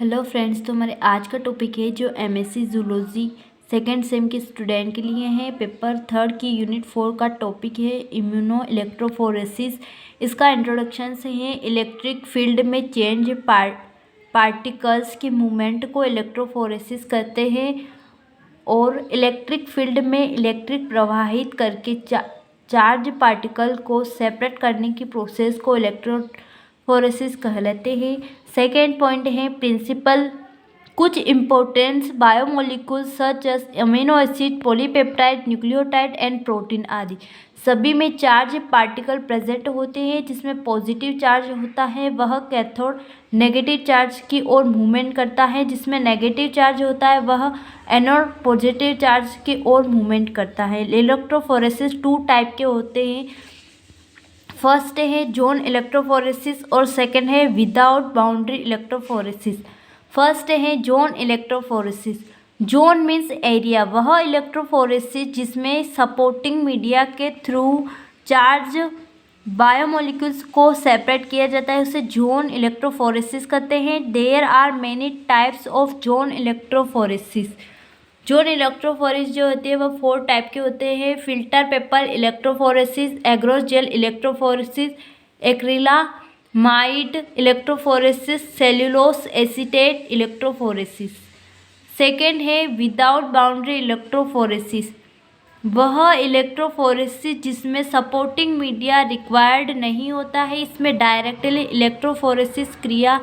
Hello friends, तो हमारे आज का टॉपिक है जो एमएससी जूलॉजी सेकेंड सेम के स्टूडेंट के लिए है। पेपर थर्ड की यूनिट 4 का टॉपिक है इम्यूनो इलेक्ट्रोफोरेसिस। इसका इंट्रोडक्शन से है इलेक्ट्रिक फील्ड में चेंज पार्टिकल्स के मूवमेंट को इलेक्ट्रोफोरेसिस कहते हैं और इलेक्ट्रिक फील्ड में इलेक्ट्रिक प्रवाहित करके चार्ज पार्टिकल को सेपरेट करने की प्रोसेस को इलेक्ट्रोफोरेसिस कहलाते हैं। सेकेंड पॉइंट है प्रिंसिपल। कुछ importance biomolecules such as amino acid, polypeptide, nucleotide and protein आदि सभी में चार्ज पार्टिकल प्रेजेंट होते हैं। जिसमें पॉजिटिव चार्ज होता है वह कैथोड नेगेटिव चार्ज की ओर मूवमेंट करता है, जिसमें नेगेटिव चार्ज होता है वह एनोड पॉजिटिव चार्ज की ओर मूवमेंट करता है। इलेक्ट्रोफोरेसिस 2 टाइप के होते हैं। फर्स्ट है जोन इलेक्ट्रोफोरेसिस और सेकंड है विदाउट बाउंड्री इलेक्ट्रोफोरेसिस। फर्स्ट है zone electrophoresis. Zone means area, वह इलेक्ट्रोफोरेसिस जिसमें सपोर्टिंग मीडिया के थ्रू चार्ज बायोमोलिक्यूल्स को सेपरेट किया जाता है, उसे जोन इलेक्ट्रोफोरेसिस कहते हैं। There are many types of zone electrophoresis. Zone electrophoresis जो होती है वह 4 टाइप के होते हैं। Filter paper electrophoresis, agarose gel electrophoresis, acrylamide electrophoresis, cellulose acetate electrophoresis. Second है विदाउट बाउंड्री इलेक्ट्रोफोरेसिस। वह इलेक्ट्रोफोरेसिस जिसमें सपोर्टिंग मीडिया रिक्वायर्ड नहीं होता है, इसमें डायरेक्टली इलेक्ट्रोफोरेसिस क्रिया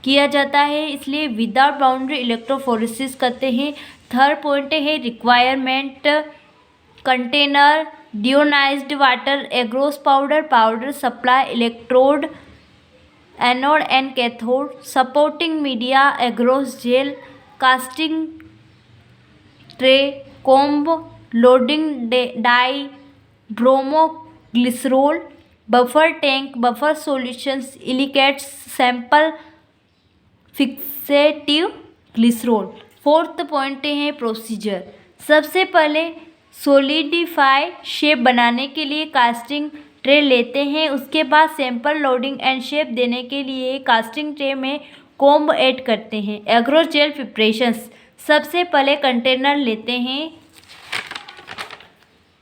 किया जाता है, इसलिए विदाउट बाउंड्री इलेक्ट्रोफोरेसिस कहते हैं। थर्ड पॉइंट है requirement. Container, deionized water, agarose powder, powder supply, electrode, anode and cathode, supporting media, agarose gel, casting tray, comb, loading dye, bromoglycerol, buffer tank, buffer solutions, aliquots, sample fixative glycerol. Fourth point है procedure. सबसे पहले solidify shape बनाने के लिए casting tray लेते हैं, उसके बाद सैंपल लोडिंग एंड शेप देने के लिए कास्टिंग ट्रे में कोम्ब ऐड करते हैं। Agarose gel preparations. सबसे पहले कंटेनर लेते हैं,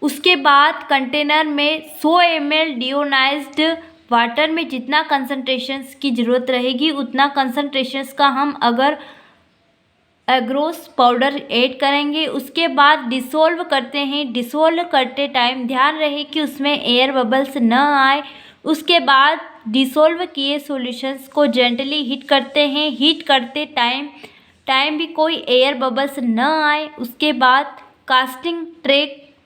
उसके बाद कंटेनर में 100 ml डियोनाइज्ड वाटर में जितना कंसनट्रेशंस की ज़रूरत रहेगी उतना कंसनट्रेशंस का हम अगर एग्रोस पाउडर ऐड करेंगे। उसके बाद डिसोल्व करते हैं। डिसोल्व करते टाइम ध्यान रहे कि उसमें एयर बबल्स न आए। उसके बाद डिसोल्व किए सॉल्यूशंस को जेंटली हीट करते हैं। हीट करते टाइम भी कोई एयर बबल्स न आए। उसके बाद कास्टिंग ट्रे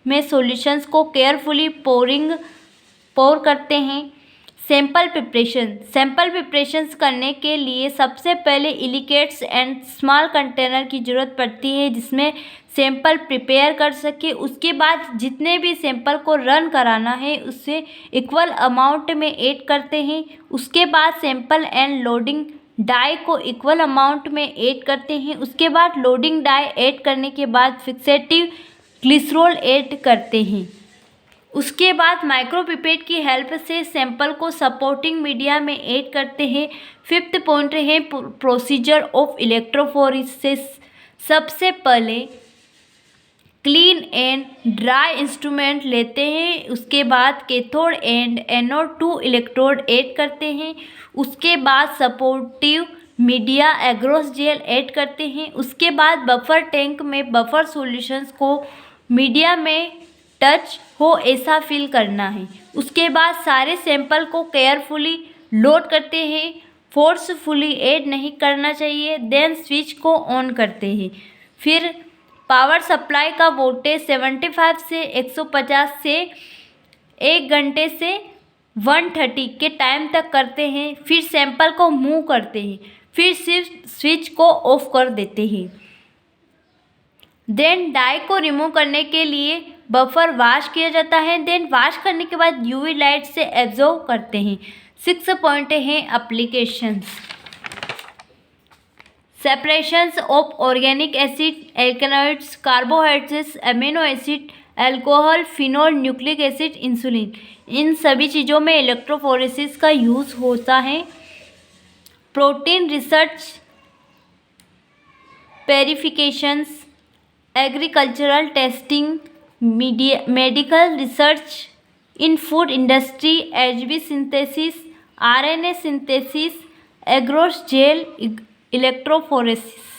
में सॉल्यूशंस को केयरफुली पोर करते हैं। सैंपल प्रिपरेशंस करने के लिए सबसे पहले इलिकेट्स एंड स्मॉल कंटेनर की ज़रूरत पड़ती है जिसमें सैंपल प्रिपेयर कर सके। उसके बाद जितने भी सैंपल को रन कराना है उससे इक्वल अमाउंट में ऐड करते हैं। उसके बाद सैंपल एंड लोडिंग डाई को इक्वल अमाउंट में ऐड करते हैं। उसके बाद लोडिंग डाई ऐड करने के बाद फिक्सेटिव ग्लिसरॉल ऐड करते हैं। उसके बाद माइक्रोपिपेट की हेल्प से सैंपल को सपोर्टिंग मीडिया में ऐड करते हैं। फिफ्थ पॉइंट है प्रोसीजर ऑफ इलेक्ट्रोफोरेसिस। सबसे पहले क्लीन एंड ड्राई इंस्ट्रूमेंट लेते हैं, उसके बाद cathode and anode 2 electrode add करते हैं। उसके बाद supportive media agarose jail add करते हैं। उसके बाद बफर टैंक में बफर सॉल्यूशंस को मीडिया में टच हो ऐसा फिल करना है। उसके बाद सारे सैंपल को केयरफुली लोड करते हैं, फोर्सफुली ऐड नहीं करना चाहिए। देन स्विच को ऑन करते हैं। फिर पावर सप्लाई का वोल्टेज 75 से 150 से 1 घंटे से 130 के टाइम तक करते हैं। फिर सैंपल को मूव करते हैं, फिर सिर्फ स्विच को ऑफ कर देते हैं। देन डाई को रिमूव करने के लिए बफर वॉश किया जाता है। देन वॉश करने के बाद यूवी लाइट से एब्जॉर्ब करते हैं। 6 पॉइंट हैं applications. Separations of organic acid, alkaloids, carbohydrates, amino acid, alcohol, phenol, nucleic acid, insulin, इन सभी चीज़ों में इलेक्ट्रोफोरेसिस का यूज़ होता है। Protein research purifications, agricultural testing, medical research in food industry, HB synthesis, RNA synthesis, agarose gel, electrophoresis.